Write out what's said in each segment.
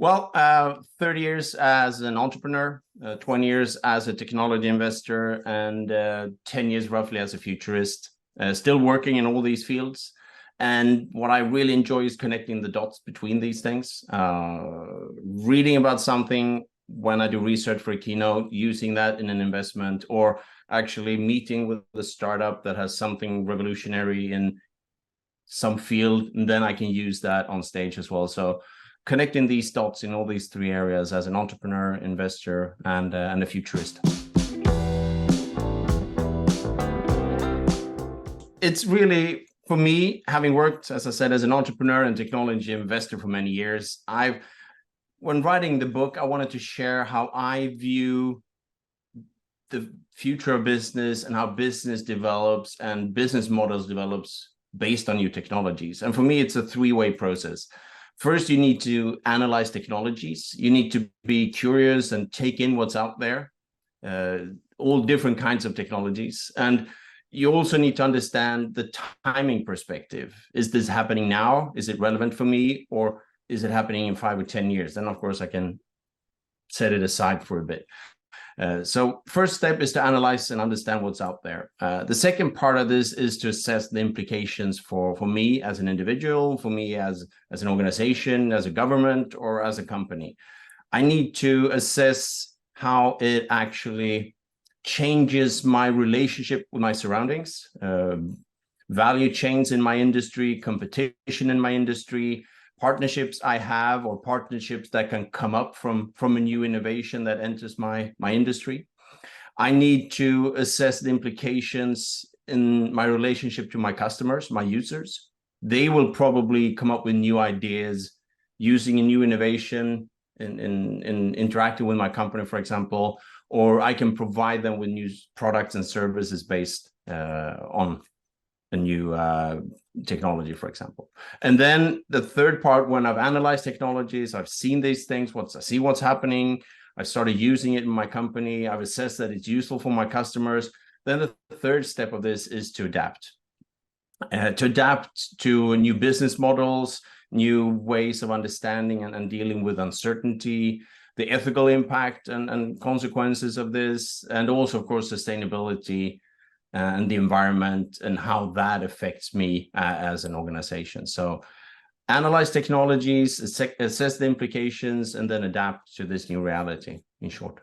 Well, 30 years as an entrepreneur, 20 years as a technology investor, and 10 years roughly as a futurist. Still working in all these fields. And what I really enjoy is connecting the dots between these things. Reading about something when I do research for a keynote, using that in an investment, or actually meeting with a startup that has something revolutionary in some field, and then I can use that on stage as well. So connecting these dots in all these three areas as an entrepreneur, investor, and a futurist. It's really, for me, having worked, as I said, as an entrepreneur and technology investor for many years, when writing the book, I wanted to share how I view the future of business and how business develops and business models develops based on new technologies. And for me, it's a three-way process. First, you need to analyze technologies. You need to be curious and take in what's out there, all different kinds of technologies. And you also need to understand the timing perspective. Is this happening now? Is it relevant for me? Or is it happening in 5 or 10 years? Then, of course, I can set it aside for a bit. So first step is to analyze and understand what's out there. The second part of this is to assess the implications for me as an individual, for me as an organization, as a government, or as a company. I need to assess how it actually changes my relationship with my surroundings, value chains in my industry, competition in my industry, partnerships I have, or partnerships that can come up from a new innovation that enters my industry. I need to assess the implications in my relationship to my customers, my users. They will probably come up with new ideas using a new innovation in interacting with my company, for example, or I can provide them with new products and services based on a new technology, for example. And then the third part, when I've analyzed technologies, I've seen these things, I see what's happening, I started using it in my company, I've assessed that it's useful for my customers. Then the third step of this is to adapt to new business models, new ways of understanding and dealing with uncertainty, the ethical impact and consequences of this, and also, of course, sustainability and the environment and how that affects me as an organization. So analyze technologies, assess the implications, and then adapt to this new reality, in short.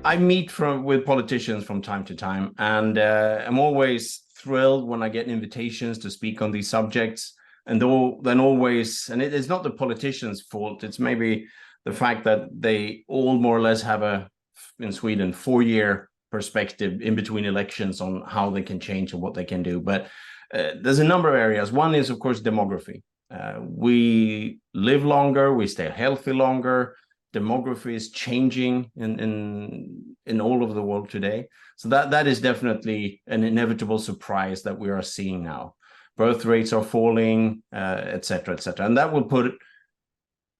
I meet with politicians from time to time, and I'm always thrilled when I get invitations to speak on these subjects. And then always, and it's not the politicians' fault, it's maybe the fact that they all more or less have in Sweden, 4-year perspective in between elections on how they can change and what they can do. But there's a number of areas. One is, of course, demography. We live longer, we stay healthy longer. Demography is changing in all over the world today. So that is definitely an inevitable surprise that we are seeing now. Birth rates are falling, et cetera, et cetera. And that will put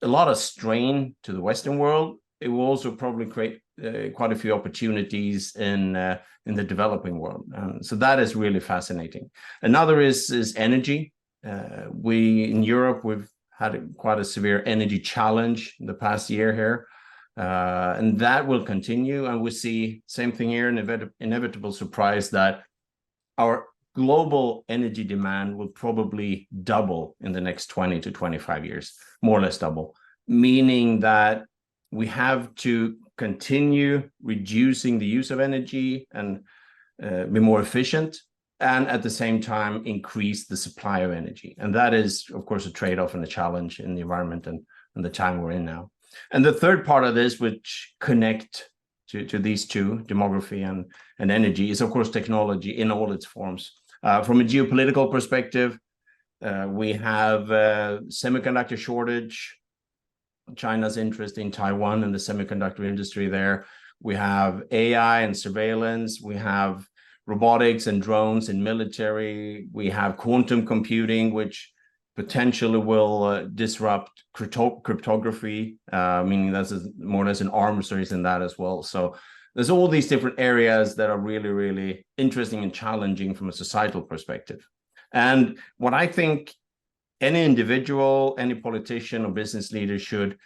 a lot of strain to the Western world. It will also probably create quite a few opportunities in the developing world. So that is really fascinating. Another is energy. In Europe, we've had quite a severe energy challenge in the past year here. And that will continue. And we see same thing here, an inevitable surprise that our global energy demand will probably double in the next 20 to 25 years, more or less double, meaning that we have to continue reducing the use of energy and be more efficient, and at the same time increase the supply of energy. And that is, of course, a trade-off and a challenge in the environment and the time we're in now. And the third part of this, which connect to these two, demography and energy, is, of course, technology in all its forms. From a geopolitical perspective, we have semiconductor shortage, China's interest in Taiwan and the semiconductor industry there. We have AI and surveillance. We have robotics and drones in military. We have quantum computing, which potentially will disrupt cryptography, meaning that's more or less an arms race in that as well. So there's all these different areas that are really, really interesting and challenging from a societal perspective. And what I think any individual, any politician or business leader should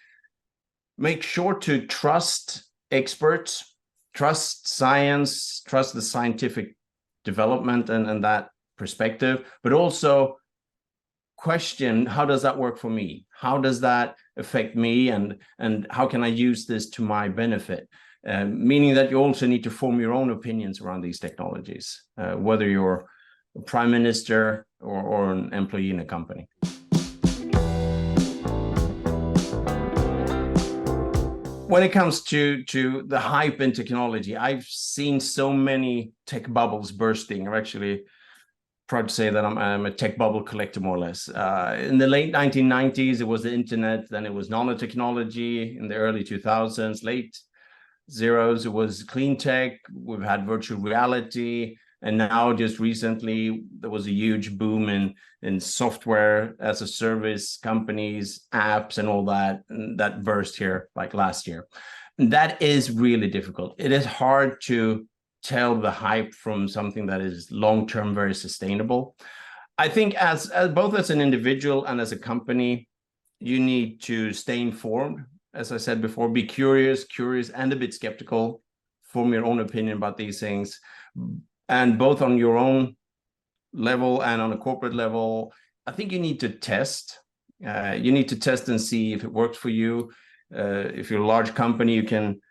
make sure to trust experts, trust science, trust the scientific development and that perspective, but also question, how does that work for me? How does that affect me? And how can I use this to my benefit? Meaning that you also need to form your own opinions around these technologies, whether you're a prime minister or an employee in a company. When it comes to the hype in technology, I've seen so many tech bubbles bursting. I'm actually proud to say that I'm a tech bubble collector, more or less. In the late 1990s, it was the internet. Then it was nanotechnology. In the early 2000s, late zeros, it was clean tech. We've had virtual reality. And now just recently, there was a huge boom in software as a service companies, apps, and all that. And that burst here like last year. And that is really difficult. It is hard to tell the hype from something that is long-term, very sustainable. I think as both as an individual and as a company, you need to stay informed. As I said before, be curious and a bit skeptical, form your own opinion about these things. And both on your own level and on a corporate level, I think you need to test. You need to test and see if it works for you. If you're a large company, you can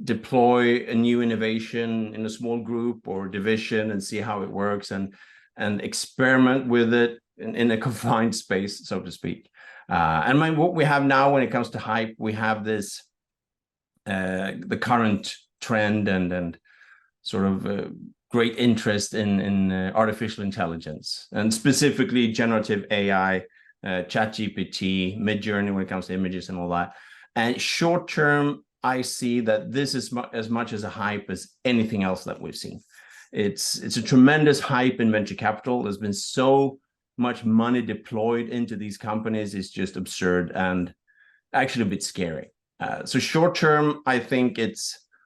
deploy a new innovation in a small group or division and see how it works and experiment with it in a confined space, so to speak. And what we have now when it comes to hype, we have this, the current trend and sort of great interest in artificial intelligence, and specifically generative AI, ChatGPT, Midjourney when it comes to images and all that. And short term, I see that this is as much as a hype as anything else that we've seen. It's a tremendous hype in venture capital. There's been so much money deployed into these companies. It's just absurd and actually a bit scary. So short term, I think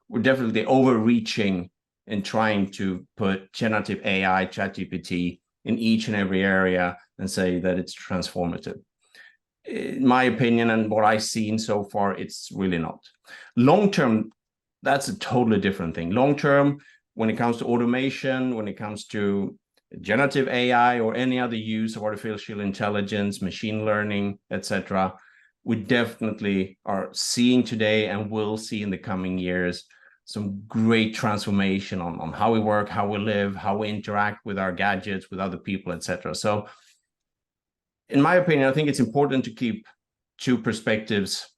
we're definitely overreaching in trying to put generative AI, ChatGPT in each and every area and say that it's transformative. In my opinion and what I've seen so far, it's really not. Long term, that's a totally different thing. Long term, when it comes to automation, when it comes to generative AI or any other use of artificial intelligence, machine learning, etc., we definitely are seeing today and will see in the coming years some great transformation on how we work, how we live, how we interact with our gadgets, with other people, etc. So in my opinion, I think it's important to keep two perspectives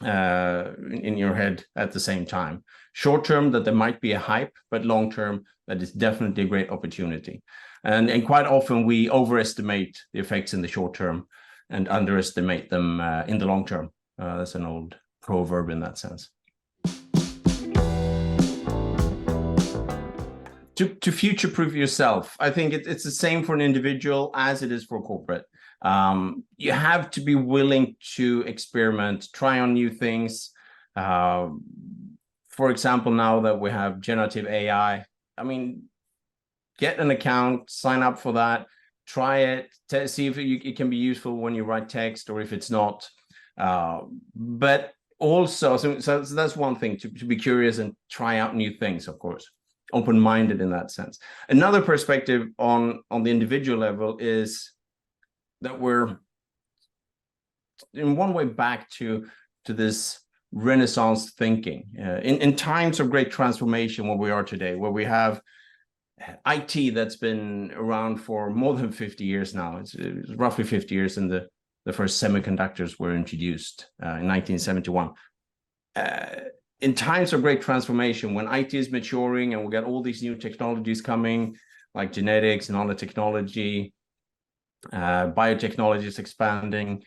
in your head at the same time. Short term, that there might be a hype, but long term, that is definitely a great opportunity. And quite often we overestimate the effects in the short term and underestimate them in the long term. That's an old proverb in that sense. To future-proof yourself, I think it's the same for an individual as it is for corporate. You have to be willing to experiment, try on new things. For example, now that we have generative AI, I mean, get an account, sign up for that, try it, see if it can be useful when you write text or if it's not. But also, so that's one thing, to be curious and try out new things, of course. Open-minded in that sense. Another perspective on the individual level is that we're in one way back to this Renaissance thinking. In times of great transformation where we are today, where we have IT that's been around for more than 50 years now. It's roughly 50 years in the first semiconductors were introduced in 1971. In times of great transformation, when IT is maturing and we got all these new technologies coming, like genetics, nanotechnology, biotechnology is expanding,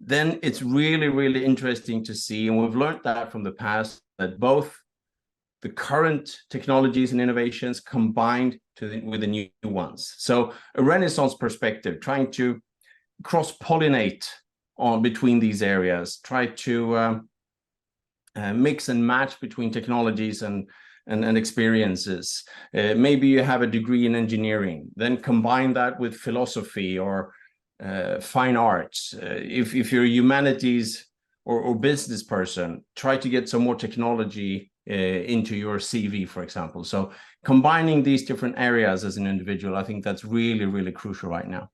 then it's really, really interesting to see, and we've learned that from the past, that both the current technologies and innovations combined with the new ones. So a Renaissance perspective, trying to cross-pollinate between these areas, try to mix and match between technologies and and experiences. Maybe you have a degree in engineering, then combine that with philosophy or fine arts. If you're a humanities or business person, try to get some more technology into your CV, for example. So combining these different areas as an individual, I think that's really, really crucial right now.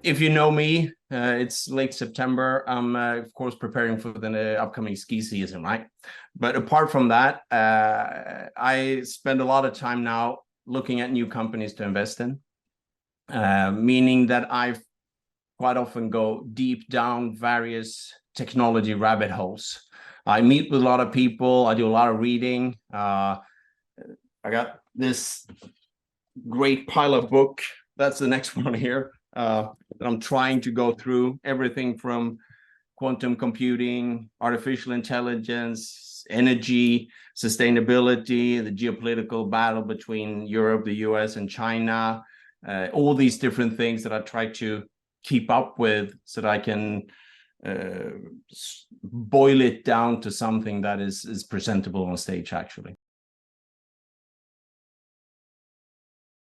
If you know me, it's late September. I'm, of course, preparing for the upcoming ski season, right? But apart from that, I spend a lot of time now looking at new companies to invest in, meaning that I quite often go deep down various technology rabbit holes. I meet with a lot of people. I do a lot of reading. I got this great pile of book. That's the next one here. I'm trying to go through everything from quantum computing, artificial intelligence, energy, sustainability, the geopolitical battle between Europe, the US, and China, all these different things that I try to keep up with so that I can boil it down to something that is presentable on stage, actually.